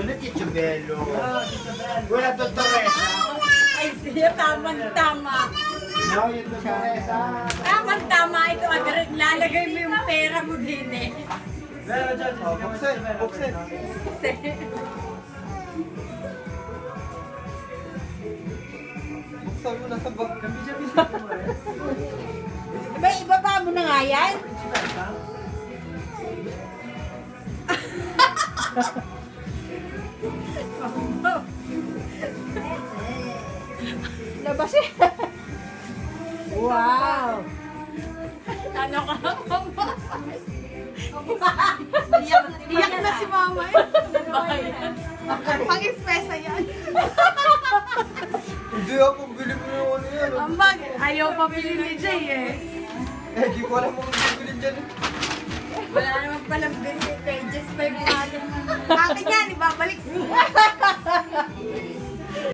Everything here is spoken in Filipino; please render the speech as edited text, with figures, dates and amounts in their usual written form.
na Chichubelo. Wala to Teresa. Ay, siya, tamang-tama. No, yun to Teresa. Tamang-tama ito, Adret. Lalagay mo yung pera mo din eh. Buksan, buksan. Buksan mo na sa bag. Diba, ibaba mo na nga yan? Labas eh. Wow! Ano ka? Iyak na si mama eh. Pang-espesa yan. Hindi ako, bilhin mo yung ano yan. Ambag, ayaw pa bilhin ni Jay eh. Eh, di ko alam mo kung bilhin dyan eh. Wala naman palang bilhin pages pa yung mga